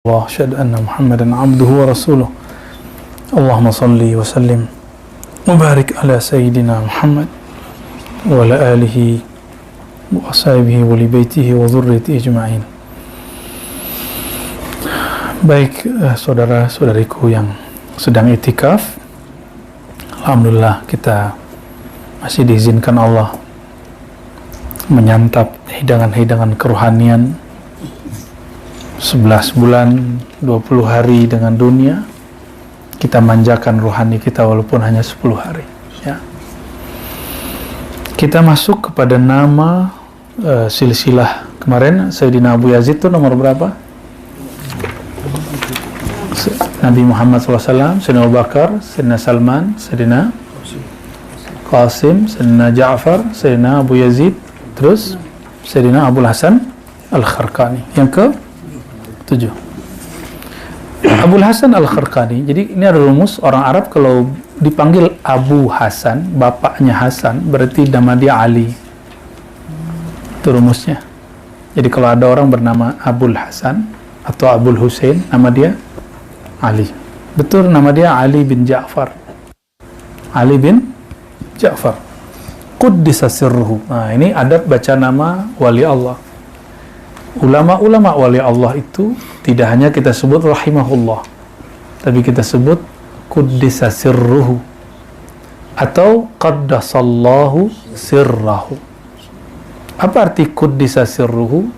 Allah asyhadu anna Muhammadan abduhu wa rasuluh. Allahumma salli wa sallim wa barik ala sayyidina Muhammad wa ala alihi wa ashabihi wa li baitihi wa dzurriyyatihi ajma'in. Baik, saudara-saudariku yang sedang itikaf, alhamdulillah kita masih diizinkan Allah menyantap hidangan-hidangan kerohanian 11 bulan 20 hari dengan dunia. Kita manjakan rohani kita walaupun hanya 10 hari ya. Kita masuk kepada nama silsilah. Kemarin Sayyidina Abu Yazid itu nomor berapa? Nabi Muhammad SAW, Sayyidina Abu Bakar, Sayyidina Salman, Sayyidina Qasim, Sayyidina Ja'far, Sayyidina Abu Yazid, terus Sayyidina Abu Hasan Al-Kharqani. Yang ke 7. Abu Hasan Al-Kharqani. Jadi ini ada rumus orang Arab, kalau dipanggil Abu Hasan, bapaknya Hasan, berarti nama dia Ali. Itu rumusnya. Jadi kalau ada orang bernama Abul Hasan atau Abul Husain, nama dia Ali. Betul, nama dia Ali bin Ja'far. Ali bin Ja'far. Quddisa sirruhu. Nah, ini adab baca nama wali Allah. Ulama-ulama wali Allah itu tidak hanya kita sebut rahimahullah, tapi kita sebut quddisa sirruhu atau qaddasallahu sirrahu. Apa arti quddisa sirruhu?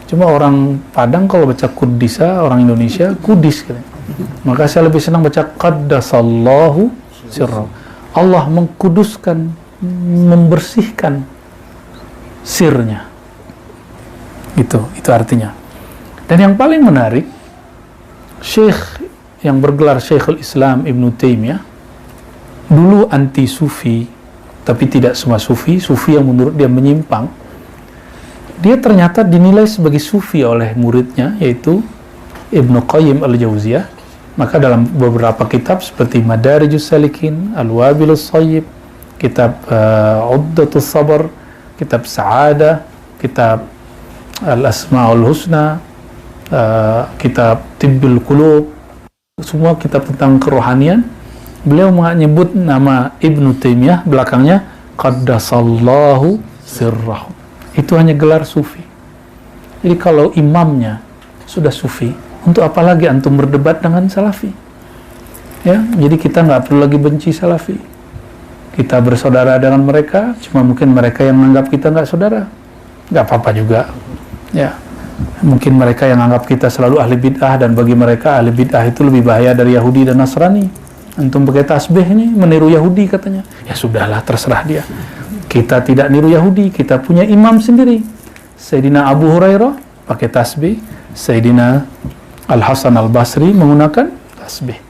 Cuma orang Padang kalau baca quddisa, orang Indonesia kudis gitu. Maka saya lebih senang baca qaddasallahu sirrahu. Allah mengkuduskan, membersihkan sirnya. Itu artinya. Dan yang paling menarik, Syekh yang bergelar Syekhul Islam Ibn Taimiyah dulu anti sufi, tapi tidak semua sufi yang menurut dia menyimpang. Dia ternyata dinilai sebagai sufi oleh muridnya, yaitu Ibnu Qayyim Al-Jauziyah. Maka dalam beberapa kitab seperti Madarijus Salikin, Al-Wabilus Shayyib, kitab Uddatus Sabr, kitab Sa'adah, kitab Al-Asma'ul Husna, kitab Tibbul Qulub, semua kitab tentang kerohanian, beliau menyebut nama Ibnu Taimiyah belakangnya Qaddasallahu sirrahu. Itu hanya gelar sufi. Jadi kalau imamnya sudah sufi, untuk apa lagi antum berdebat dengan salafi? Ya, jadi kita nggak perlu lagi benci salafi. Kita bersaudara dengan mereka, cuma mungkin mereka yang menganggap kita nggak saudara. Nggak apa-apa juga. Ya, mungkin mereka yang anggap kita selalu ahli bid'ah, dan bagi mereka ahli bid'ah itu lebih bahaya dari Yahudi dan Nasrani. Antum pakai tasbih ini meniru Yahudi katanya. Ya sudahlah, terserah dia. Kita tidak niru Yahudi, kita punya imam sendiri. Sayyidina Abu Hurairah pakai tasbih, Sayyidina Al-Hasan Al-Basri menggunakan tasbih.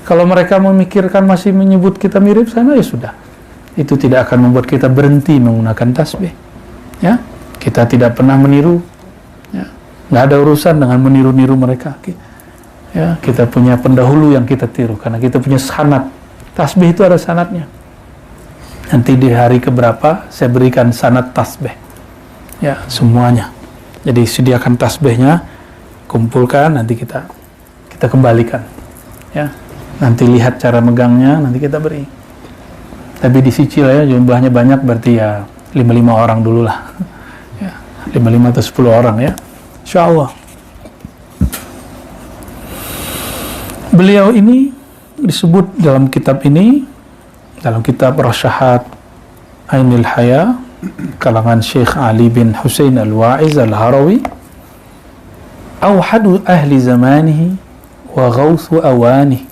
Kalau mereka memikirkan masih menyebut kita mirip sana, ya sudah. Itu tidak akan membuat kita berhenti menggunakan tasbih. Ya, kita tidak pernah meniru. Ya, nggak ada urusan dengan meniru-niru mereka. Ya, kita punya pendahulu yang kita tiru karena kita punya sanad. Tasbih itu ada sanadnya. Nanti di hari keberapa saya berikan sanad tasbih. Ya, semuanya. Jadi sediakan tasbihnya, kumpulkan, nanti kita kembalikan. Ya, nanti lihat cara megangnya, nanti kita beri. Tapi dicicil ya, jumlahnya banyak, berarti ya 5 orang dulu lah. 5 atau 10 orang ya, insyaallah. Beliau ini disebut dalam kitab ini, dalam kitab Rasyahat Ainil Haya kalangan Syekh Ali bin Husain Al-Wa'iz Al-Harawi, awhadu ahli zamanihi wa ghawthu awanihi.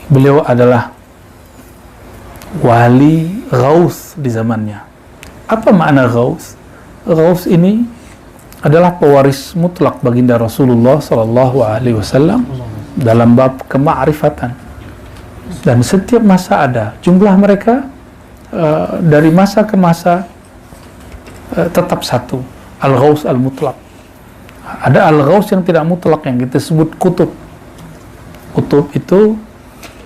Beliau adalah wali ghawth di zamannya. Apa makna ghawth? Ghaus ini adalah pewaris mutlak baginda Rasulullah SAW dalam bab kema'rifatan. Dan setiap masa ada. Jumlah mereka dari masa ke masa tetap satu. Al-Ghaus al-mutlak. Ada Al-Ghaus yang tidak mutlak, yang kita sebut kutub. Kutub itu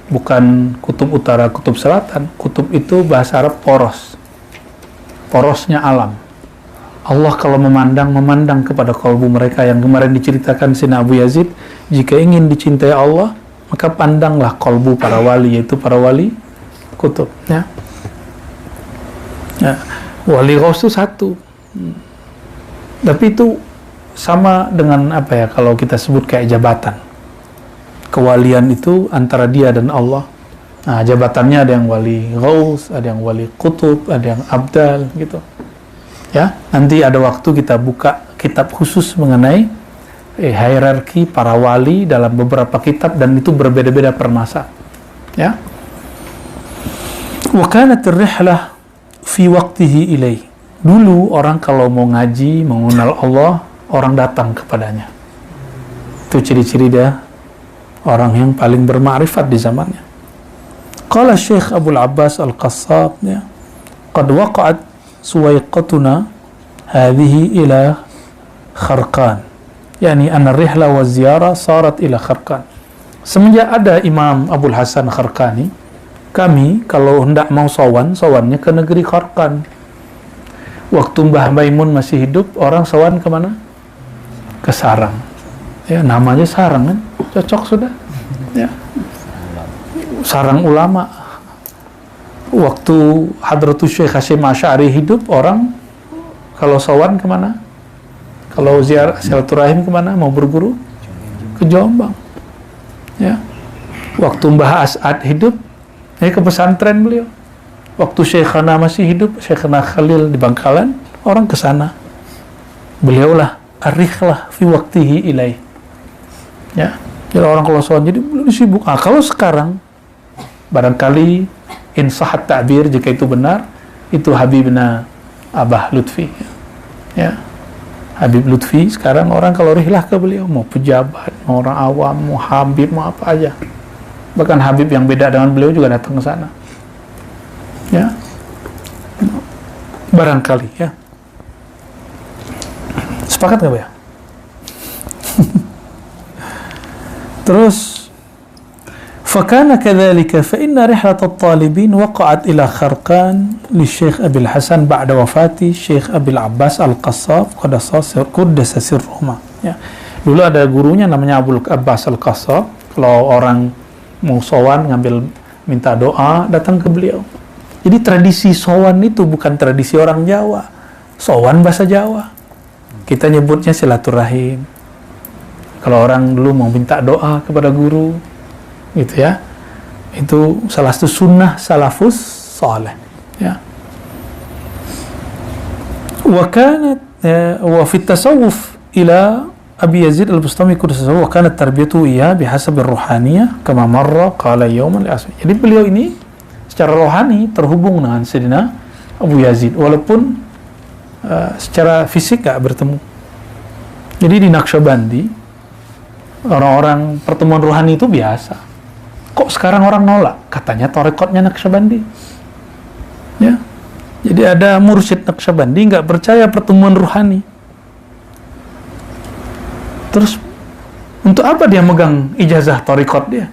bukan kutub utara, kutub selatan. Kutub itu bahasa Arab poros. Porosnya alam. Allah kalau memandang kepada kalbu mereka yang kemarin diceritakan Sina Abu Yazid, jika ingin dicintai Allah, maka pandanglah kalbu para wali, yaitu para wali kutub, ya. Ya, wali ghaus itu satu. Tapi itu sama dengan apa ya, kalau kita sebut kayak jabatan. Kewalian itu antara dia dan Allah. Nah, jabatannya ada yang wali ghaus, ada yang wali kutub, ada yang abdal, gitu. Ya, nanti ada waktu kita buka kitab khusus mengenai hierarki para wali dalam beberapa kitab, dan itu berbeda-beda per masa. Ya. Wa kanat ar-rihlah fi waqtihi ilaih. Dulu orang kalau mau ngaji, mengenal Allah, orang datang kepadanya. Itu ciri-ciri dia orang yang paling bermakrifat di zamannya. Qala Syekh Abdul Abbas Al-Qassab, ya, qad waqa'at suwaiqatuna hadhihi ila Kharqan. Yani anna rihla wa ziyarah sarat ila Kharqan. Semenjak ada Imam Abul Hasan Kharqani, kami kalau hendak mau sowannya ke negeri Kharqan. Waktu Mbah Maimun masih hidup, orang sowan kemana? Ke Sarang. Ya, namanya Sarang kan, cocok sudah. Ya. Sarang ulama. Waktu Hadratus Syekh Hasyim Asy'ari hidup, orang kalau sowan kemana? Kalau ziarah silaturahim kemana? Mau berguru? Ke Jombang. Ya. Waktu Mbah As'ad hidup, ke pesantren beliau. Waktu Syekhana masih hidup, Syekhana Khalil di Bangkalan, orang ke sana. Beliaulah ar-rihlah fi waqtihi ilaih. Ya. Jadi orang kalau sowan jadi belum sibuk. Ah, kalau sekarang barangkali in sahat ta'bir, jika itu benar, itu Habibna Abah Lutfi. Ya. Habib Lutfi sekarang orang kalau rihlah ke beliau, mau pejabat, mau orang awam, mau Habib, mau apa aja. Bahkan Habib yang beda dengan beliau juga datang ke sana. Ya. Barangkali, ya. Sepakat nggak, ya? Terus fakana kadzalika fa inna rihlat at-talibin waqa'at ila Kharqan li Syekh Abil Hasan ba'da wafati Syekh Abil Abbas Al-Qassab qaddasa sirruhuma. Ya. Dulu ada gurunya namanya Abul Abbas Al-Qassab. Kalau orang mau sowan ngambil minta doa, datang ke beliau. Jadi tradisi sowan itu bukan tradisi orang Jawa. Sowan bahasa Jawa. Kita nyebutnya silaturahim. Kalau orang dulu mau minta doa kepada guru, gitu ya, itu salah satu sunnah salafus saleh. Ya. Wa kanat wa fi tasawuf ila Abi Yazid Al-Bustami kudusahu wa kanat tarbiyatu iya bihasab ar-ruhaniyah kama marra qala yawman li asmi. Jadi beliau ini secara rohani terhubung dengan Sayyidina Abu Yazid walaupun secara fisik gak bertemu. Jadi di Naqsyabandi orang-orang pertemuan rohani itu biasa. Kok sekarang orang nolak? Katanya tarekatnya Naqsyabandi. Ya. Jadi ada mursyid Naqsyabandi nggak percaya pertemuan rohani. Terus untuk apa dia megang ijazah tarekat dia?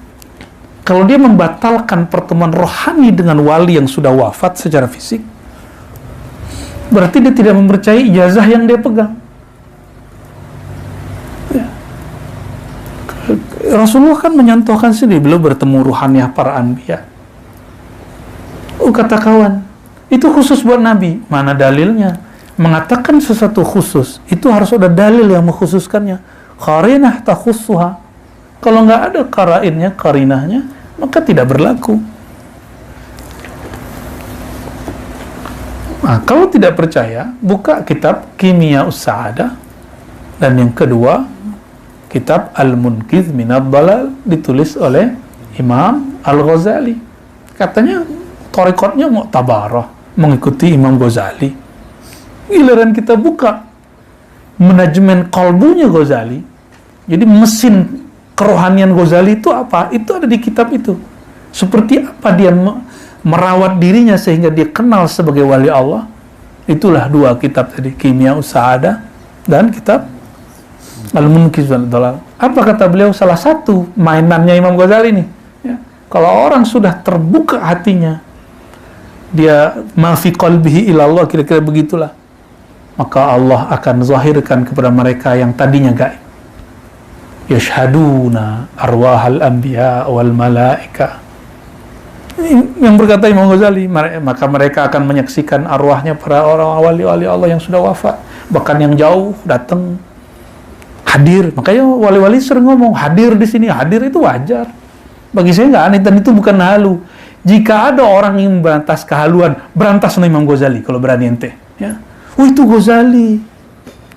Kalau dia membatalkan pertemuan rohani dengan wali yang sudah wafat secara fisik, berarti dia tidak mempercayai ijazah yang dia pegang. Rasulullah kan menyantuhkan sendiri, beliau bertemu ruhaniyah para anbiya. Oh, kata kawan, itu khusus buat Nabi. Mana dalilnya? Mengatakan sesuatu khusus, itu harus ada dalil yang mengkhususkannya. Qarinah takhussuha. Kalau nggak ada qarinahnya, maka tidak berlaku. Nah, kalau tidak percaya, buka kitab Kimia Us-Sa'adah. Dan yang kedua, kitab Al-Munqidh Minad Dhalal, ditulis oleh Imam Al-Ghazali. Katanya tarekatnya Mu'tabarah, mengikuti Imam Ghazali. Giliran kita buka manajemen kalbunya Ghazali, jadi mesin kerohanian Ghazali itu apa? Itu ada di kitab itu. Seperti apa dia merawat dirinya sehingga dia kenal sebagai wali Allah. Itulah dua kitab tadi, Kimia Us-Sa'adah dan kitab Al-Munqidh Minad Dhalal. Apa kata beliau? Salah satu mainannya Imam Ghazali nih, ya. Kalau orang sudah terbuka hatinya, dia ma fi qalbihi ilallah, kira-kira begitulah. maka Allah akan zahirkan kepada mereka yang tadinya gaib. Yashhaduna arwahal anbiya wal malaika. Yang berkata Imam Ghazali, maka mereka akan menyaksikan arwahnya para orang wali-wali Allah yang sudah wafat, bahkan yang jauh datang hadir. Makanya wali-wali sering ngomong hadir di sini, hadir itu wajar. Bagi saya nggak aneh, dan itu bukan halu. Jika ada orang yang memberantas kehaluan, berantas sama Imam Ghazali kalau berani ente. Ya. Oh itu Ghazali,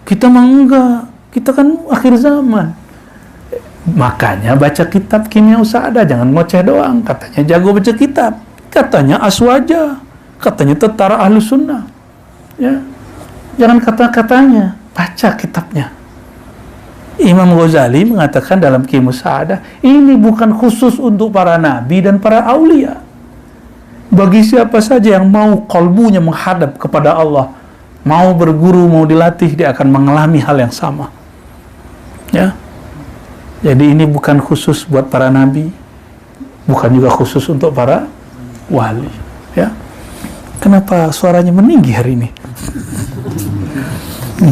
kita mah enggak, kita kan akhir zaman. Makanya baca kitab Kimia Usada, jangan ngoceh doang. Katanya jago baca kitab, katanya aswaja, katanya tentara ahlu sunnah. Ya. Jangan kata-katanya, baca kitabnya. Imam Ghazali mengatakan dalam Kimia Usada, ini bukan khusus untuk para nabi dan para aulia. Bagi siapa saja yang mau kalbunya menghadap kepada Allah, mau berguru, mau dilatih, dia akan mengalami hal yang sama. Ya. Jadi ini bukan khusus buat para nabi, bukan juga khusus untuk para wali. Ya. Kenapa suaranya meninggi hari ini?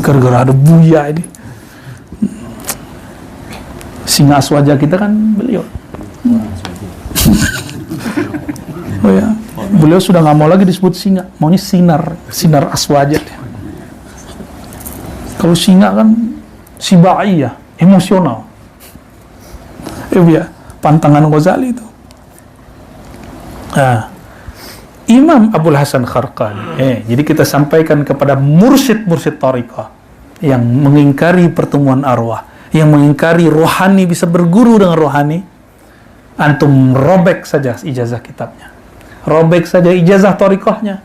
Gara-gara ada Buya ini. Singa aswaja kita kan beliau. Oh ya, beliau sudah nggak mau lagi disebut singa, maunya sinar aswaja. Kalau singa kan sibai ya, emosional. Ya, pantangan Ghazali itu. Nah, Imam Abul Hasan Kharqani. Jadi kita sampaikan kepada mursyid-mursyid thariqah yang mengingkari pertemuan arwah, yang mengingkari rohani bisa berguru dengan rohani. Antum robek saja ijazah kitabnya, robek saja ijazah thariqahnya.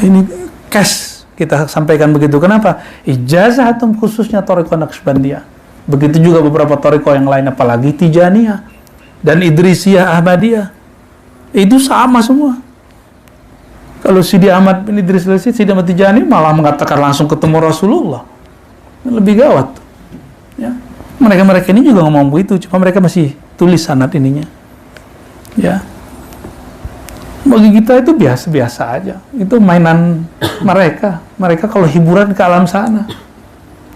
Ini cash kita sampaikan begitu. Kenapa? Ijazah antum khususnya thariqah Naqsybandiyah. Begitu juga beberapa thariqah yang lain, apalagi Tijaniyah dan Idrisiyah Ahmadiyah. Itu sama semua. Kalau Sidi Ahmad bin Idris Sidi Ahmad Tijani malah mengatakan langsung ketemu Rasulullah. Lebih gawat. Ya. Mereka ini juga ngomong begitu, cuma mereka masih tulis sanad ininya. Ya. Bagi kita itu biasa-biasa aja. Itu mainan mereka. Mereka kalau hiburan ke alam sana.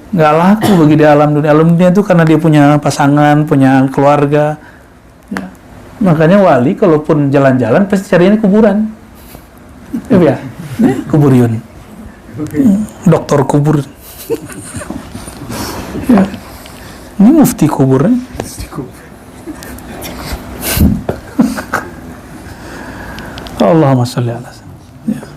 Nggak laku bagi dia alam dunia. Alam dunia itu karena dia punya pasangan, punya keluarga. Ya. Makanya wali kalaupun jalan-jalan pasti carinya kuburan. Ya, kuburion. Dokter kubur. Ya. Ini mufti kubur. Allahumma sholli ala sayyidina.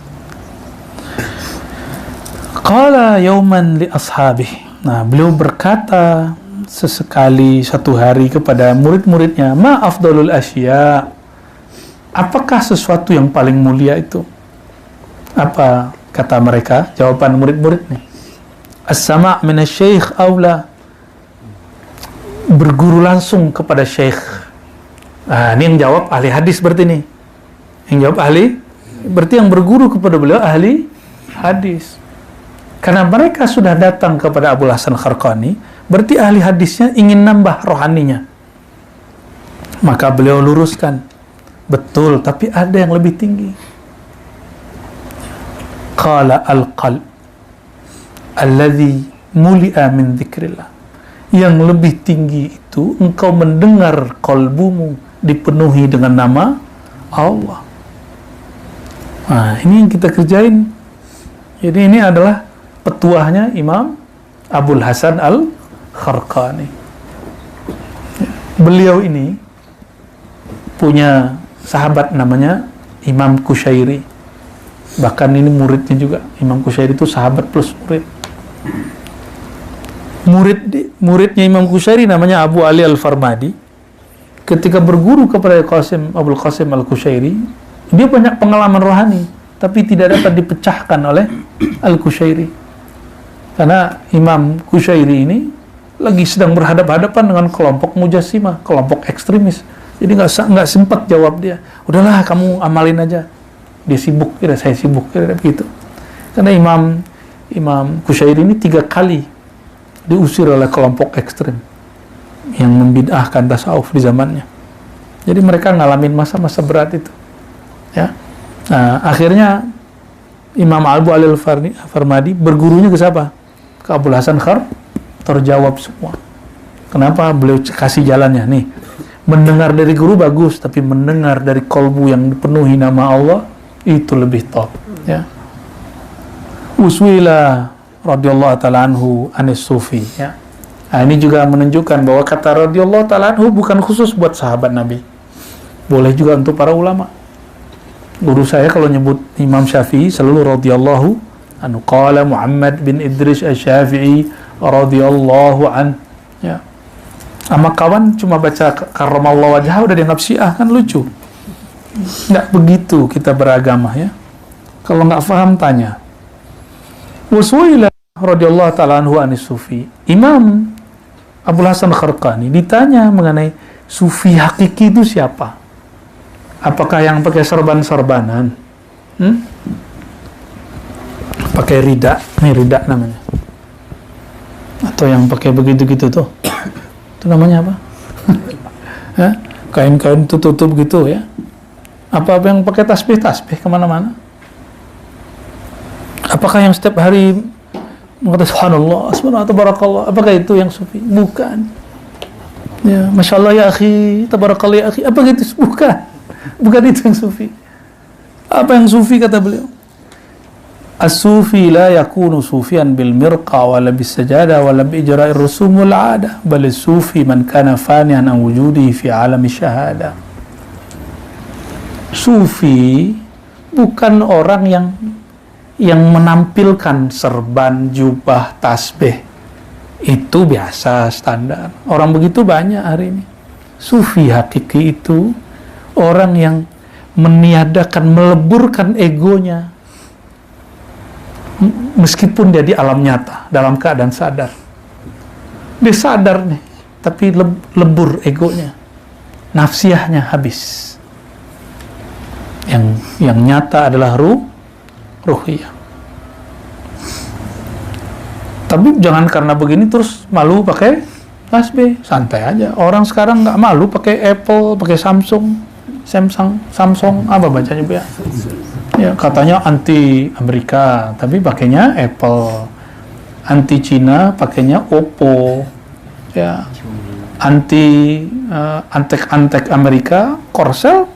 Qala yauman li ashabihi. Nah, beliau berkata sesekali satu hari kepada murid-muridnya, ma afdalul asya. Apakah sesuatu yang paling mulia itu? Apa kata mereka? Jawaban murid-murid nih. As-sama' min asy-syaikh aula. Berguru langsung kepada syekh. Nah, ini yang jawab ahli hadis berarti nih. Yang jawab ahli, berarti yang berguru kepada beliau ahli hadis. Karena mereka sudah datang kepada Abul Hasan Kharqani, berarti ahli hadisnya ingin nambah rohaninya. Maka beliau luruskan, betul, tapi ada yang lebih tinggi. Qala al-qalb alladhi muli'a min dzikrillah. Yang lebih tinggi itu engkau mendengar kalbumu dipenuhi dengan nama Allah. Nah, ini yang kita kerjain. Jadi ini adalah petuahnya Imam Abul Hasan Al-Kharqani. Beliau ini punya sahabat namanya Imam Kusyairi. Bahkan ini muridnya juga. Imam Kusyairi itu sahabat plus murid. Muridnya Imam Kusyairi namanya Abu Ali Al-Farmadi. Ketika berguru kepada Abul Qasim Al-Kusyairi, dia banyak pengalaman rohani, tapi tidak dapat dipecahkan oleh Al-Kusyairi. Karena Imam Kusyairi ini lagi sedang berhadapan-hadapan dengan kelompok Mujassimah, kelompok ekstremis. Jadi nggak sempat jawab dia. Udahlah, kamu amalin aja. Dia sibuk, saya sibuk, begitu. Karena Imam Kusyairi ini 3 kali diusir oleh kelompok ekstrem yang membid'ahkan tasawuf di zamannya. Jadi mereka ngalamin masa-masa berat itu. Ya. Nah, akhirnya Imam Abu Al-Farmadi bergurunya ke siapa? Ke Abul Hasan Khar, terjawab semua. Kenapa? Beliau kasih jalannya nih. Mendengar dari guru bagus, tapi mendengar dari kolbu yang dipenuhi nama Allah itu lebih top. Ya. Uswila radhiyallahu ta'ala anhu anis sufi. Ya. Nah, ini juga menunjukkan bahwa kata radhiyallahu ta'ala anhu bukan khusus buat sahabat Nabi. Boleh juga untuk para ulama. Guru saya kalau nyebut Imam Syafi'i selalu radhiyallahu anhu. Qala Muhammad bin Idris Asy-Syafi'i radhiyallahu an. Ya. Sama kawan cuma baca karramallahu wajhah udah dianggap Syiah, kan lucu. Nggak begitu kita beragama ya. Kalau nggak paham tanya. Waswaila radhiyallahu ta'ala anhu anis sufi. Imam Abul Hasan Kharqani ditanya mengenai sufi hakiki itu siapa? Apakah yang pakai sorban-sorbanan? Pakai rida, nih rida namanya. Atau yang pakai begitu-gitu tuh. Itu namanya apa? Kain-kain tutup gitu ya. Apa yang pakai tasbih kemana-mana? Apakah yang setiap hari mengatakan subhanallah, subhanallah, tabarakallah? Apakah itu yang sufi? Bukan. Ya, masya Allah ya akhi, tabarakallah ya akhi. Apa gitu? Bukan itu yang sufi. Apa yang sufi kata beliau? As-sufi la yakunu sufian bil mirqa wala bis sajada wala bi ijra'ir rusum wal 'ada bal as-sufi man kana fanian an wujudihi fi 'alami syahada. Sufi bukan orang yang menampilkan serban, jubah, tasbih. Itu biasa, standar. Orang begitu banyak hari ini. Sufi hakiki itu orang yang meniadakan, meleburkan egonya meskipun dia di alam nyata, dalam keadaan sadar. Dia sadar nih, tapi lebur egonya. Nafsiyahnya habis. Yang nyata adalah ruhiyah. Tapi jangan karena begini terus malu pakai tasbih. Santai aja. Orang sekarang nggak malu pakai Apple, pakai Samsung, apa bacanya Bu ya? Ya, katanya anti Amerika, tapi pakainya Apple. Anti Cina, pakainya Oppo. Ya. Antek Amerika, Korsel,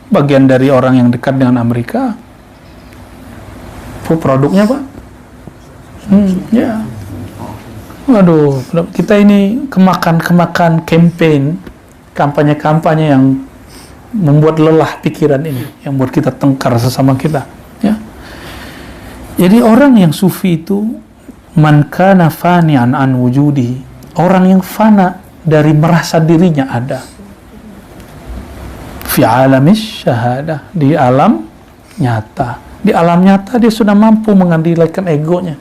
bagian dari orang yang dekat dengan Amerika. Produknya Pak? Ya. Waduh, kita ini kemakan campaign, kampanye yang membuat lelah pikiran ini, yang buat kita tengkar sesama kita. Ya. Jadi orang yang sufi itu man kana fani'an an wujudi, orang yang fana dari merasa dirinya ada. Fi alamis syahadah, di alam nyata. Di alam nyata dia sudah mampu mengendalikan egonya.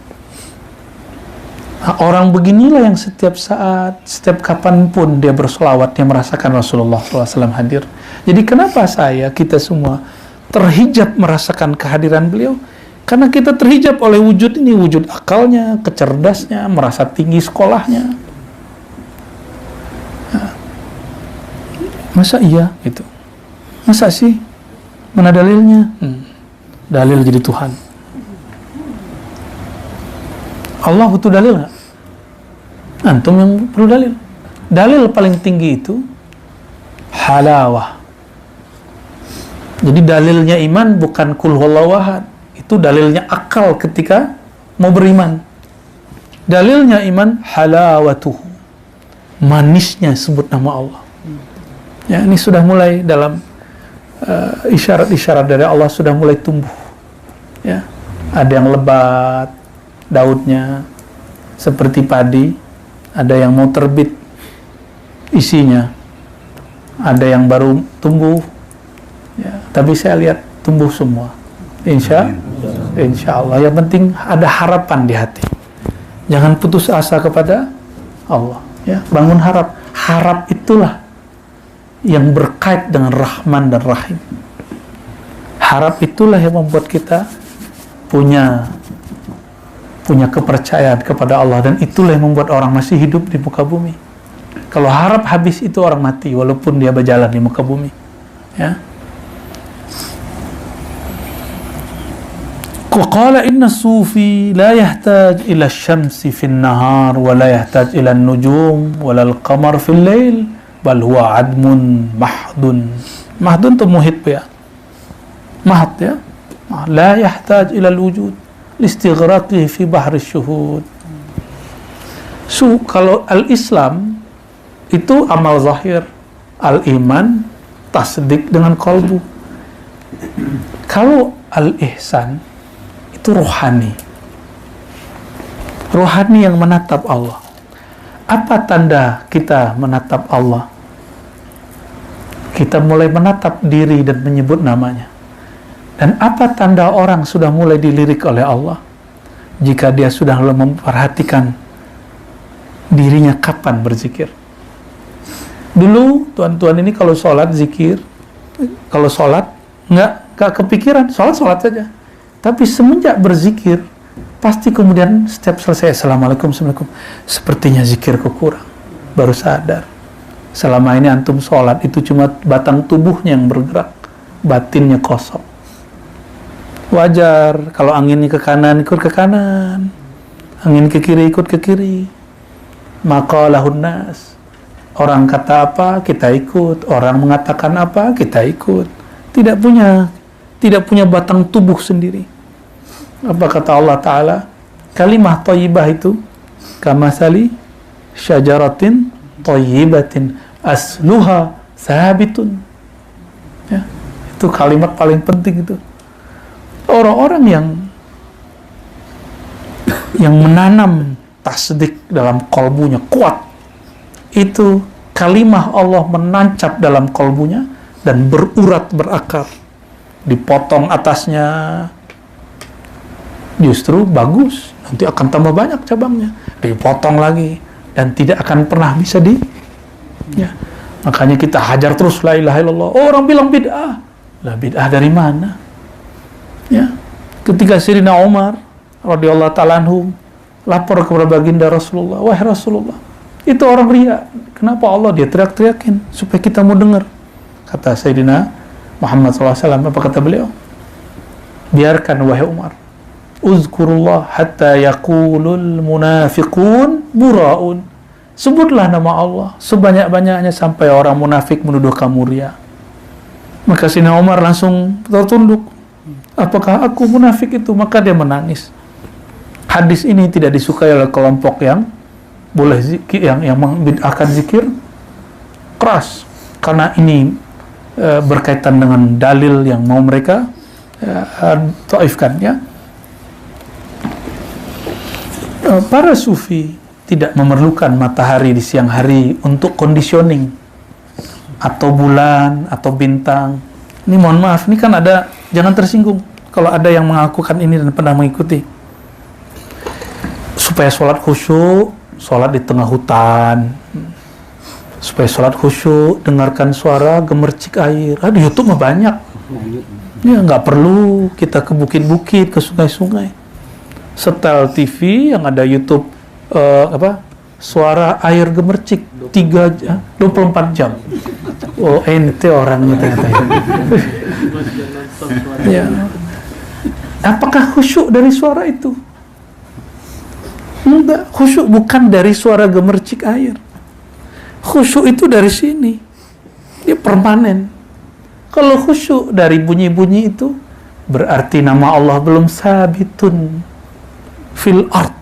Nah, orang beginilah yang setiap saat, setiap kapanpun dia bersolawat, dia merasakan Rasulullah SAW hadir. Jadi kenapa kita semua terhijab merasakan kehadiran beliau? Karena kita terhijab oleh wujud ini, wujud akalnya, kecerdasnya, merasa tinggi sekolahnya. Nah, masa iya gitu? Masa sih? Mana dalilnya? Dalil jadi Tuhan. Allah butuh dalil nggak? Antum yang perlu dalil. Dalil paling tinggi itu halawah. Jadi dalilnya iman bukan kul huwallahu ahad. Itu dalilnya akal ketika mau beriman. Dalilnya iman halawatuhu. Manisnya sebut nama Allah. Ya, ini sudah mulai dalam isyarat-isyarat dari Allah sudah mulai tumbuh. Ya, ada yang lebat daunnya seperti padi, ada yang mau terbit isinya, ada yang baru tumbuh. Ya, tapi saya lihat tumbuh semua. Insya Allah. Yang penting ada harapan di hati. Jangan putus asa kepada Allah. Ya, bangun harap. Harap itulah yang berkait dengan Rahman dan Rahim. Harap itulah yang membuat kita punya kepercayaan kepada Allah, dan itulah yang membuat orang masih hidup di muka bumi. Kalau harap habis itu orang mati walaupun dia berjalan di muka bumi. Ya. Wa inna sufi la yahtaj ila syamsi fin nahar wa la yahtaj ila nujum wa la al-qamar fil lail bal huwa admun mahdun. Mahdun itu muhit ya. Mahd ya. La yahtaj ila al-wujud listighraqi fi bahri syuhud. Kalau al-Islam itu amal zahir, al-iman tasdik dengan qalbu. Kalau al-ihsan itu rohani. Rohani yang menatap Allah. Apa tanda kita menatap Allah? Kita mulai menatap diri dan menyebut namanya. Dan apa tanda orang sudah mulai dilirik oleh Allah? Jika dia sudah memperhatikan dirinya kapan berzikir. Dulu tuan-tuan ini kalau sholat zikir, kalau sholat nggak kepikiran, sholat saja. Tapi semenjak berzikir, pasti kemudian setiap selesai Assalamualaikum, Assalamualaikum, sepertinya zikirku kurang. Baru sadar, selama ini antum sholat itu cuma batang tubuhnya yang bergerak, batinnya kosong. Wajar, kalau anginnya ke kanan, ikut ke kanan. Angin ke kiri, ikut ke kiri. Maqalahun nas. Orang kata apa, kita ikut. Orang mengatakan apa, kita ikut. Tidak punya batang tubuh sendiri. Apa kata Allah Ta'ala? Kalimah thayyibah itu kamasali syajaratin thayyibatin asluha sabitun. Ya, itu kalimat paling penting itu. Orang-orang yang menanam tasdik dalam kolbunya kuat, itu kalimah Allah menancap dalam kolbunya dan berurat, berakar. Dipotong atasnya justru bagus, nanti akan tambah banyak cabangnya. Dipotong lagi dan tidak akan pernah bisa ya. Makanya kita hajar terus la ilaha illallah. Orang bilang bid'ah. Lah bid'ah dari mana? Ya. Ketika Sayyidina Umar radhiyallahu ta'ala anhu lapor kepada baginda Rasulullah, wahai Rasulullah, itu orang riya. Kenapa Allah dia teriak-teriakin supaya kita mau dengar? Kata Sayyidina Muhammad SAW, apa kata beliau? Biarkan wahai Umar, uzkurullah hatta yaqulul munafiqun bura'un. Sebutlah nama Allah sebanyak-banyaknya sampai orang munafik menuduh kamu riya. Maka Sayyidina Umar langsung tertunduk. Apakah aku munafik itu? Maka dia menangis. Hadis ini tidak disukai oleh kelompok yang boleh zikir, yang membid'ahkan zikir keras, karena ini berkaitan dengan dalil yang mau mereka taifkan ya. Para sufi tidak memerlukan matahari di siang hari untuk conditioning, atau bulan atau bintang. Ini mohon maaf, ini kan ada, jangan tersinggung kalau ada yang mengakukan ini dan pernah mengikuti. Supaya sholat khusyuk, sholat di tengah hutan. Supaya sholat khusyuk, dengarkan suara gemercik air. Di YouTube mah banyak. Ya, nggak perlu kita ke bukit-bukit, ke sungai-sungai. Setel TV yang ada YouTube suara air gemercik 24 jam. Oh, ente orangnya ternyata. Ya. Apakah khusyuk dari suara itu? Enggak, khusyuk bukan dari suara gemercik air. Khusyuk itu dari sini. Dia permanen. Kalau khusyuk dari bunyi-bunyi itu, berarti nama Allah belum sabitun fil ard.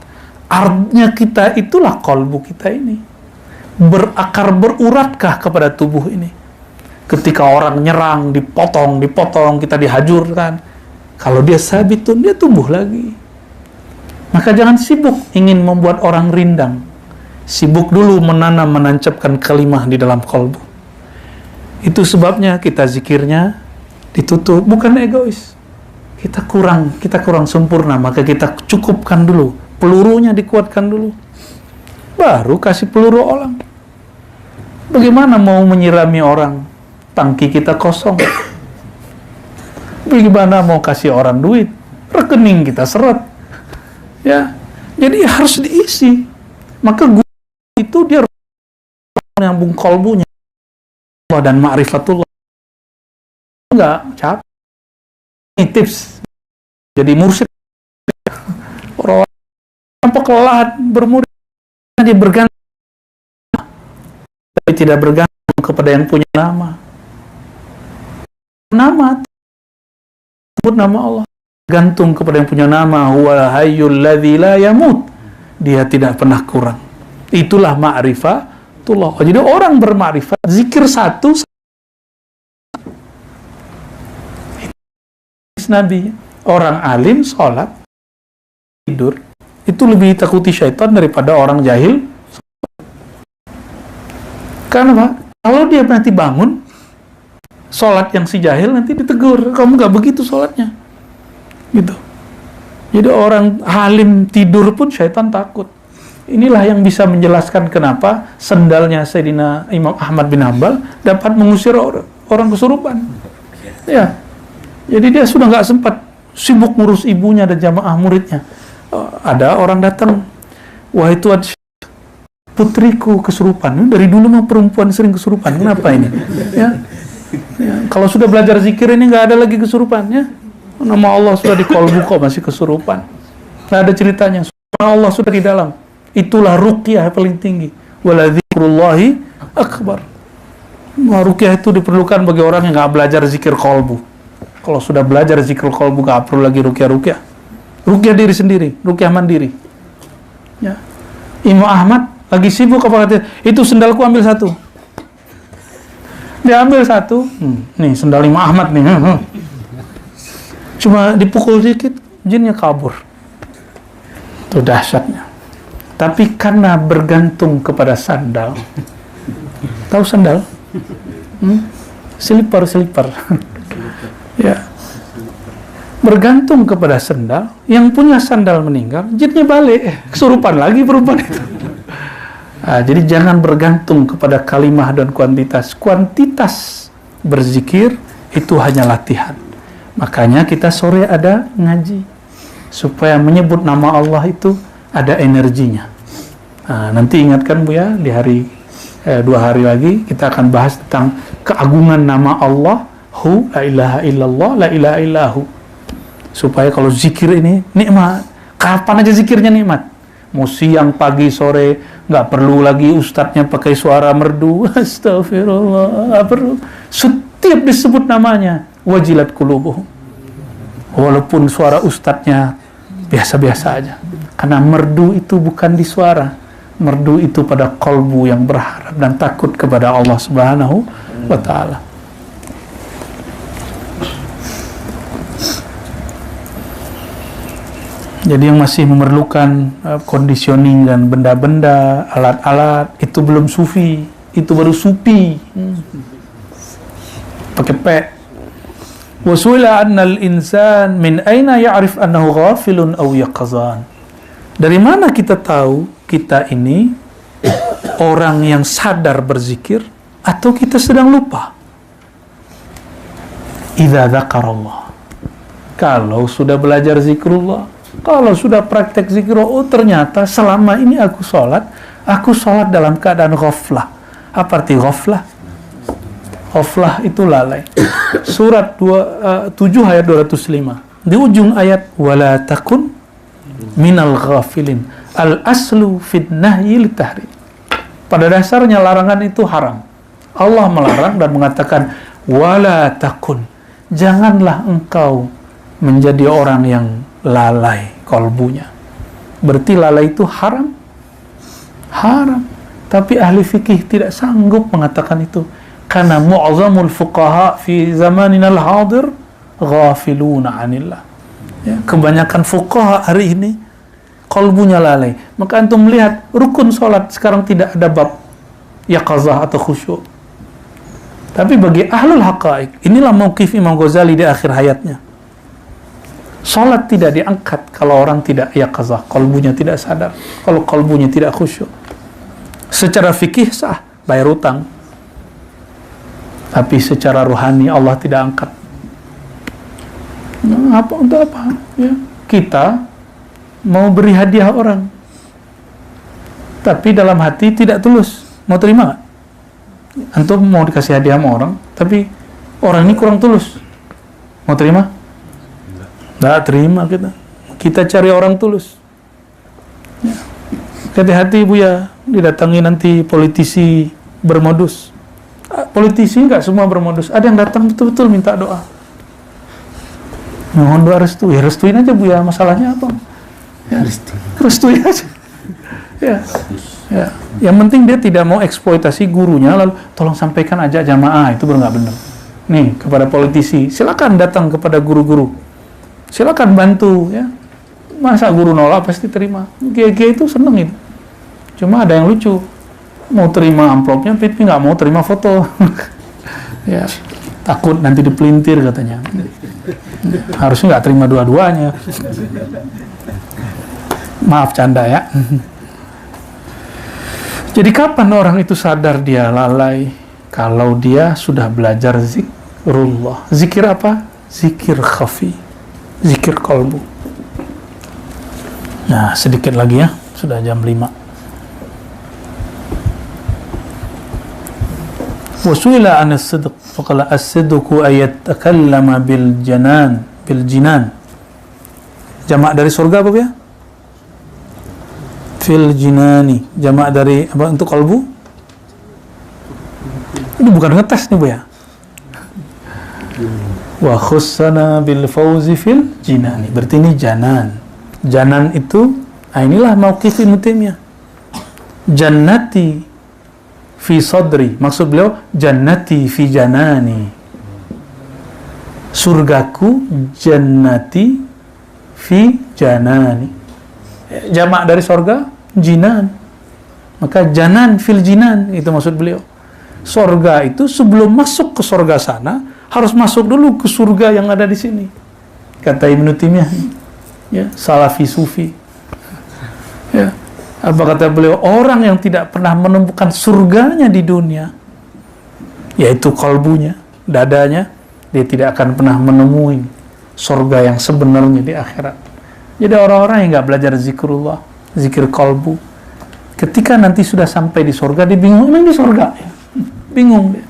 Ardnya kita itulah kolbu kita ini. Berakar, beruratkah kepada tubuh ini? Ketika orang nyerang, dipotong, kita dihajurkan. Kalau dia sabitun, dia tumbuh lagi. Maka jangan sibuk ingin membuat orang rindang. Sibuk dulu menanam, menancapkan kalimah di dalam kolbu. Itu sebabnya kita zikirnya ditutup, bukan egois. Kita kurang sempurna, maka kita cukupkan dulu. Pelurunya dikuatkan dulu. Baru kasih peluru orang. Bagaimana mau menyirami orang? Tangki kita kosong. Bagaimana mau kasih orang duit? Rekening kita seret. Ya, jadi harus diisi. Maka guru itu dia menyambung kolbunya Allah dan ma'rifatullah. Enggak, capek. Ini tips. Jadi mursyid pekelat bermurid, dia bergantung, tapi tidak bergantung kepada yang punya nama. Nama, sebut nama Allah, gantung kepada yang punya nama. Huwal hayyul ladzi la yamut, dia tidak pernah kurang. Itulah ma'rifatullah. Jadi orang bermakrifat, zikir satu Nabi. Orang alim sholat tidur itu lebih ditakuti syaitan daripada orang jahil. Karena kalau dia nanti bangun sholat yang si jahil, nanti ditegur, kamu gak begitu sholatnya gitu. Jadi orang alim tidur pun syaitan takut. Inilah yang bisa menjelaskan kenapa sendalnya Sayyidina Imam Ahmad bin Hanbal dapat mengusir orang kesurupan. Ya, jadi dia sudah gak sempat, sibuk ngurus ibunya dan jamaah muridnya. Ada orang datang, wahai Tuhan, putriku kesurupan. Dari dulu mah perempuan sering kesurupan, kenapa ini? Ya, kalau sudah belajar zikir ini nggak ada lagi kesurupannya. Nama Allah sudah di kolbu kok masih kesurupan. Nggak ada ceritanya. Nama Allah sudah di dalam. Itulah ruqyah paling tinggi. Wala dzikrullahi akbar. Ruqyah itu diperlukan bagi orang yang nggak belajar zikir kolbu. Kalau sudah belajar zikir kolbu, nggak perlu lagi ruqyah. Ruqyah diri sendiri, ruqyah mandiri. Ya. Imam Ahmad lagi sibuk apa kata? Itu sendalku, ambil satu. Dia ambil satu. Nih sendal Imam Ahmad nih. Cuma dipukul sedikit, jinnya kabur. Itu dahsyatnya. Tapi karena bergantung kepada sandal. Tahu sandal? Slipper. Ya. Bergantung kepada sandal, yang punya sandal meninggal, jinnya balik, kesurupan lagi perempuan itu. Nah, jadi jangan bergantung kepada kalimah dan kuantitas. Kuantitas berzikir itu hanya latihan. Makanya kita sore ada ngaji, supaya menyebut nama Allah itu ada energinya. Nah, nanti ingatkan Bu ya, di hari 2 hari lagi kita akan bahas tentang keagungan nama Allah, Hu, la ilaha illallah, la ilaha illahu. Supaya kalau zikir ini nikmat, kapan aja zikirnya nikmat. Mau siang, pagi, sore, nggak perlu lagi ustadznya pakai suara merdu. Astagfirullah, nggak perlu. Setiap disebut namanya, wajilat qulubuhum. Walaupun suara ustadznya biasa-biasa aja. Karena merdu itu bukan di suara. Merdu itu pada kolbu yang berharap dan takut kepada Allah Subhanahu wa Ta'ala. Jadi yang masih memerlukan conditioning dan benda-benda, alat-alat, itu belum sufi, itu baru supi. Pakai P. Wasuila annal insan min aina ya'rif annahu ghafilun aw yaqzan. Dari mana kita tahu kita ini orang yang sadar berzikir atau kita sedang lupa? Idza dzakarallah. Kalau sudah belajar zikrullah, kalau sudah praktek zikrullah, oh ternyata selama ini aku sholat dalam keadaan ghaflah. Apa arti ghaflah? Ghaflah itu lalai. Surat 7 ayat 205. Di ujung ayat, wala takun minal ghafilin. Al-aslu fid nahyi litahrim. Pada dasarnya larangan itu haram. Allah melarang dan mengatakan, wala takun. Janganlah engkau menjadi orang yang lalai kolbunya. Berarti lalai itu haram. Haram. Tapi ahli fikih tidak sanggup mengatakan itu. Karena mu'azamul fuqaha fi zamaninal hadir ghafiluna anillah. Ya, kebanyakan fuqaha hari ini kolbunya lalai. Maka antum melihat rukun sholat sekarang tidak ada bab yaqazah atau khusyuk. Tapi bagi ahlul haqa'iq, inilah mauqif Imam Ghazali di akhir hayatnya. Salat tidak diangkat kalau orang tidak yaqazah, kalbunya tidak sadar, kalau kalbunya tidak khusyuk. Secara fikih sah, bayar utang. Tapi secara rohani Allah tidak angkat. Nah, apa untuk apa? Ya, kita mau beri hadiah orang, tapi dalam hati tidak tulus. Mau terima nggak? Antum mau dikasih hadiah sama orang, tapi orang ini kurang tulus. Mau terima? Nggak terima kita. Kita cari orang tulus. Ya. Hati-hati Bu ya, didatangi nanti politisi bermodus. Politisi nggak semua bermodus, ada yang datang betul-betul minta doa. Mohon doa restu, ya restuin aja Bu ya, masalahnya apa? Ya, restuin aja. Ya. Ya, yang penting dia tidak mau eksploitasi gurunya, lalu tolong sampaikan aja jamaah, itu baru nggak benar. Nih, kepada politisi, silakan datang kepada guru-guru, silakan bantu, ya. Masa guru nolak pasti terima. GG itu seneng itu. Cuma ada yang lucu, mau terima amplopnya, tapi nggak mau terima foto. Ya, takut nanti dipelintir katanya. Harusnya nggak terima dua-duanya. Maaf canda ya. Jadi kapan orang itu sadar dia lalai? Kalau dia sudah belajar zikrullah. Zikir apa? Zikir khafi. Zikir qalbu. Nah, sedikit lagi ya. Sudah jam 5. Wasuila an as-sidq. Faqala as-sidqu ayatakallama bil jinan. Jamak dari surga apa ya? Fil jinani, jamak dari apa untuk kalbu? Ini bukan ngetes nih Bu ya. Wa khussana bil fawzi fil jinani, berarti ini janan. Janan itu, inilah mauqif Ibnu Taimiyah. Jannati fi sadri, maksud beliau jannati fi janani. Surgaku jannati fi janani. Jamak dari surga jinan, maka janan fil jinan, itu maksud beliau. Surga itu sebelum masuk ke surga sana harus masuk dulu ke surga yang ada di sini, kata Ibnu Taimiyah. Ya, salafi sufi. Ya, apa kata beliau? Orang yang tidak pernah menemukan surganya di dunia, yaitu kalbunya, dadanya, dia tidak akan pernah menemui surga yang sebenarnya di akhirat. Jadi orang-orang yang nggak belajar zikrullah, zikir kalbu, ketika nanti sudah sampai di surga, dia bingung, emang di surga? Ya? Bingung dia.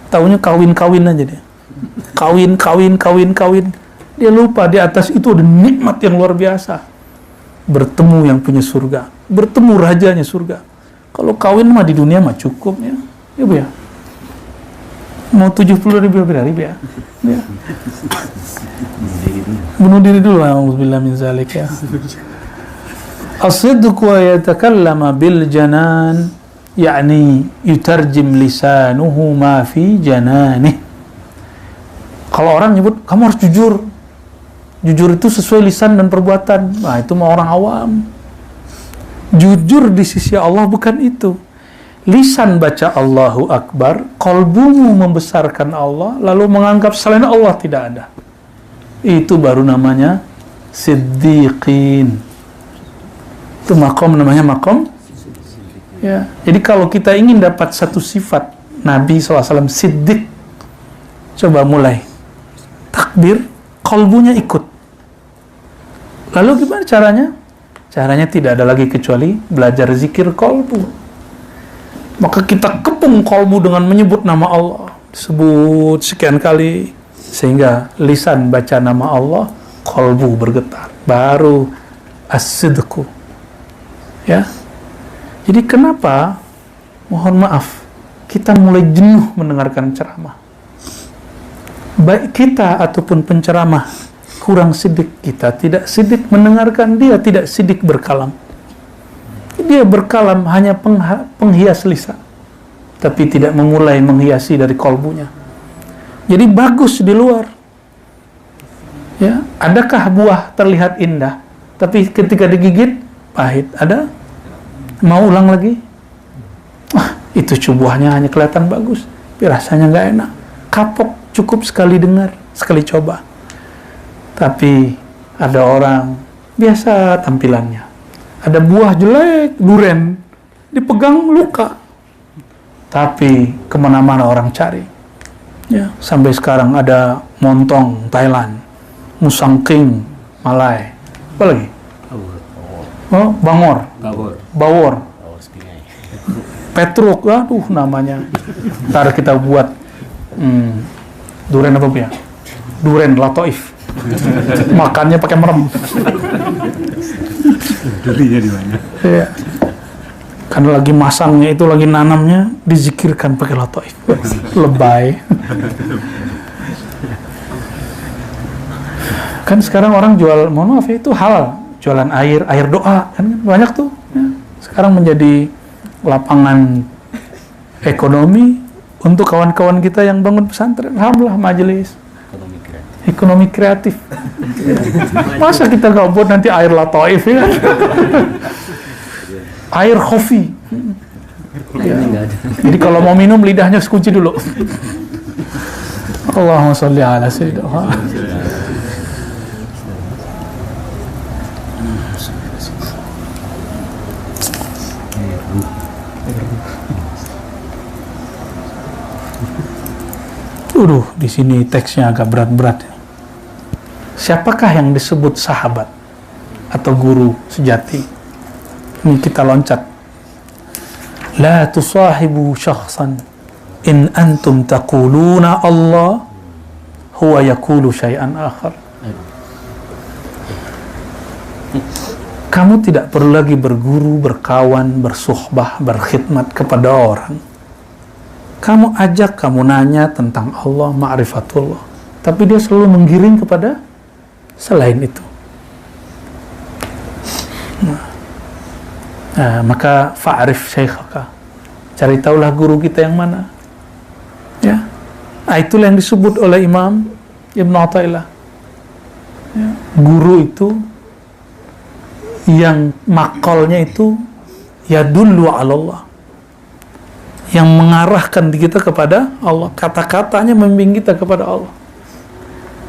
Taunya kawin-kawin aja dia. Kawin. Dia lupa di atas itu ada nikmat yang luar biasa. Bertemu yang punya surga, bertemu rajanya surga. Kalau kawin mah di dunia mah cukup ya. Ya Bu ya. Mau 70.000 ya. Ya. Bunuh diri dulu, a'udzubillah min zalik ya. As-sidqu wa yatakallama bil janan, yakni yutarjim lisanuhu ma fi jananih. Kalau orang nyebut kamu harus jujur. Jujur itu sesuai lisan dan perbuatan. Nah, itu mah orang awam. Jujur di sisi Allah bukan itu. Lisan baca Allahu Akbar, qalbumu membesarkan Allah, lalu menganggap selain Allah tidak ada. Itu baru namanya siddiqin. Itu makom, namanya makom. Ya. Jadi kalau kita ingin dapat satu sifat Nabi SAW siddiq, coba mulai takbir, qalbunya ikut. Lalu gimana caranya? Caranya tidak ada lagi kecuali belajar zikir qalbu. Maka kita kepung qalbu dengan menyebut nama Allah, sebut sekian kali sehingga lisan baca nama Allah, qalbu bergetar, baru as-sidqu. Ya. Jadi kenapa, mohon maaf, kita mulai jenuh mendengarkan ceramah. Baik kita ataupun penceramah kurang sidik, kita tidak sidik mendengarkan, dia tidak sidik berkalam. Dia berkalam hanya penghias lisan, tapi tidak memulai menghiasi dari kalbunya. Jadi bagus di luar. Ya, adakah buah terlihat indah, tapi ketika digigit pahit? Ada? Mau ulang lagi? Wah, itu buahnya hanya kelihatan bagus, tapi rasanya nggak enak. Kapok, cukup sekali dengar, sekali coba. Tapi ada orang biasa tampilannya, ada buah jelek, duren, dipegang luka, tapi kemana-mana orang cari. Ya, sampai sekarang ada montong Thailand, musang king Malai, apa lagi? Oh, bawor, petruk, aduh namanya. Ntar kita buat duren apa ya? Duren latoif. Makannya pakai merem. Durinya di mana? Ya. Karena lagi masangnya itu, lagi nanamnya, dizikirkan pakai lataif. Lebay. Kan sekarang orang jual, mohon maaf ya, itu halal. Jualan air doa, kan banyak tuh. Ya. Sekarang menjadi lapangan ekonomi untuk kawan-kawan kita yang bangun pesantren. Alhamdulillah, majelis ekonomi kreatif. Masa kita nggak buat nanti air lataif ya? Air kopi. Ya. Jadi kalau mau minum lidahnya kunci dulu. Allahumma sholli ala sayyidina. Di sini teksnya agak berat-berat. Siapakah yang disebut sahabat atau guru sejati? Ini kita loncat. La tusahibu syakhsan in antum taquluna Allah huwa yaqulu syai'an akhar. Kamu tidak perlu lagi berguru, berkawan, bersuhbah, berkhidmat kepada orang. Kamu ajak, kamu nanya tentang Allah, ma'rifatullah, tapi dia selalu menggiring kepada selain itu. Maka fa'arif syekhaka, cari tahulah guru kita yang mana. Ya, itulah yang disebut oleh Imam Ibn Athaillah. Ya, guru itu yang makolnya itu yadullu ala Allah, yang mengarahkan kita kepada Allah, kata-katanya membimbing kita kepada Allah.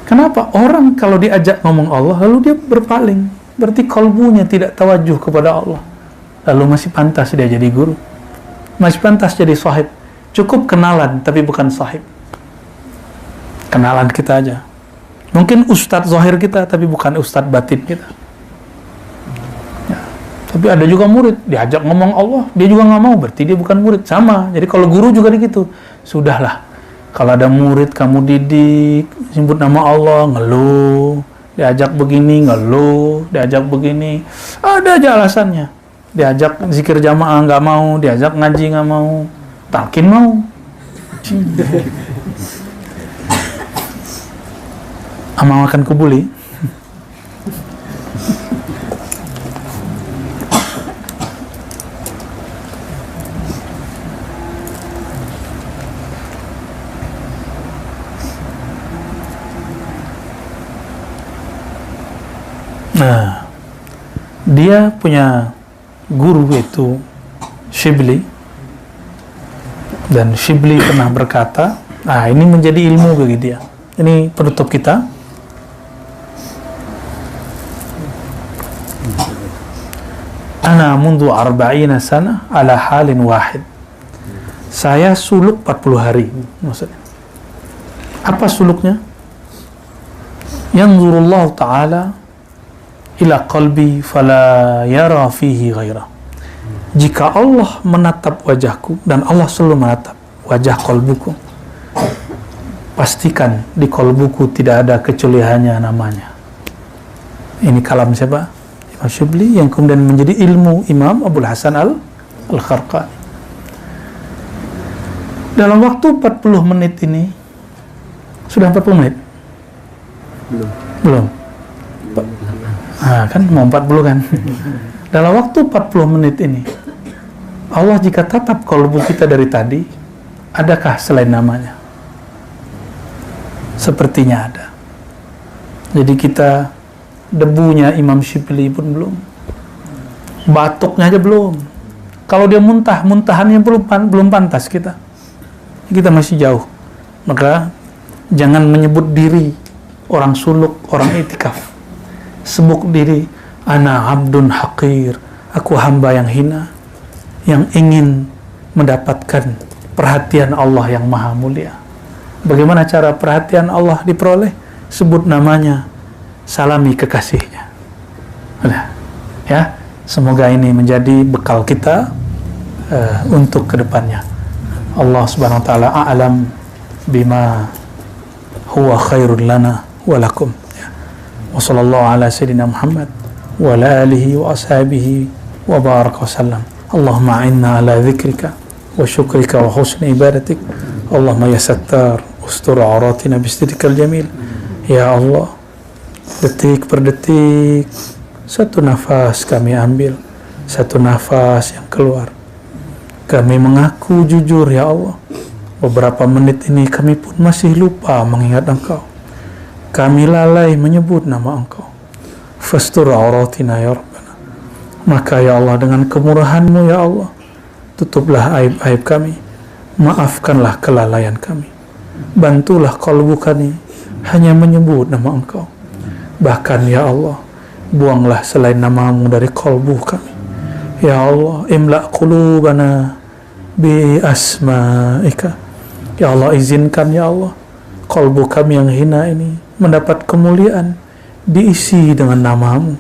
Kenapa? Orang kalau diajak ngomong Allah lalu dia berpaling, berarti kalbunya tidak tawajuh kepada Allah, lalu masih pantas dia jadi guru, masih pantas jadi sahib. Cukup kenalan tapi bukan sahib. Kenalan kita aja, mungkin ustadz zahir kita tapi bukan ustadz batin kita. Tapi ada juga murid, diajak ngomong Allah, dia juga nggak mau, berarti dia bukan murid. Sama, jadi kalau guru juga gitu. Sudahlah, kalau ada murid kamu didik, sebut nama Allah, ngeluh, diajak begini, ngeluh, diajak begini, ada aja alasannya. Diajak zikir jamaah nggak mau, diajak ngaji nggak mau, talqin mau. Ama makan kubuli. Nah, dia punya guru yaitu Shibli, dan Shibli pernah berkata, ini menjadi ilmu bagi dia. Ini penutup kita. Ana mundu arba'ina sana ala halin wahid. Saya suluk 40 hari. Maksudnya apa suluknya? Yanzurullahu ta'ala ila qalbi fala yara fihi ghaira. Jika Allah menatap wajahku, dan Allah selalu menatap wajah kolbuku, pastikan di kolbuku tidak ada kecuali hanya namanya. Ini kalam siapa? Imam Shibli, yang kemudian menjadi ilmu Imam Abul Hasan Al-Kharqani. Dalam waktu 40 menit ini, sudah 40 menit? Belum. Kan mau 40 kan. Dalam waktu 40 menit ini, Allah jika tatap kalbu kita dari tadi, adakah selain namanya? Sepertinya ada. Jadi kita, debunya Imam Shibli pun belum, batuknya aja belum. Kalau dia muntah, muntahannya belum pantas kita masih jauh. Maka jangan menyebut diri orang suluk, orang itikaf. Sebut diri, ana abdun haqir, aku hamba yang hina, yang ingin mendapatkan perhatian Allah yang maha mulia. Bagaimana cara perhatian Allah diperoleh? Sebut namanya, salami kekasihnya. Ya, semoga ini menjadi bekal kita untuk kedepannya. Allah subhanahu wa ta'ala a'lam bima huwa khairun lana wa lakum. Wa sallallahu ala sayyidina Muhammad wa ala alihi wa ashabihi wa baraka wa sallam. Allahumma a'inna ala dzikrika wa syukrika wa husni ibadatik. Allahumma ya Sattar ustur auratina bisidikal jamil. Ya Allah, detik per detik satu nafas kami ambil, satu nafas yang keluar, kami mengaku jujur ya Allah, beberapa menit ini kami pun masih lupa mengingat Engkau, kami lalai menyebut nama Engkau. Fastur auratina ya Rabbana, maka ya Allah dengan kemurahan-Mu ya Allah, tutuplah aib-aib kami, maafkanlah kelalaian kami, bantulah qalbu kami hanya menyebut nama Engkau. Bahkan ya Allah, buanglah selain nama-Mu dari qalbu kami. Ya Allah, imla qulubana bi asma'ika. Ya Allah, izinkan ya Allah qalbu kami yang hina ini mendapat kemuliaan, diisi dengan nama-Mu.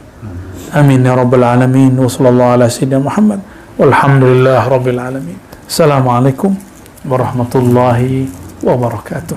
Amin ya rabbal alamin. Wa sallallahu ala sayyidina Muhammad walhamdulillah rabbil alamin. Assalamualaikum warahmatullahi wabarakatuh.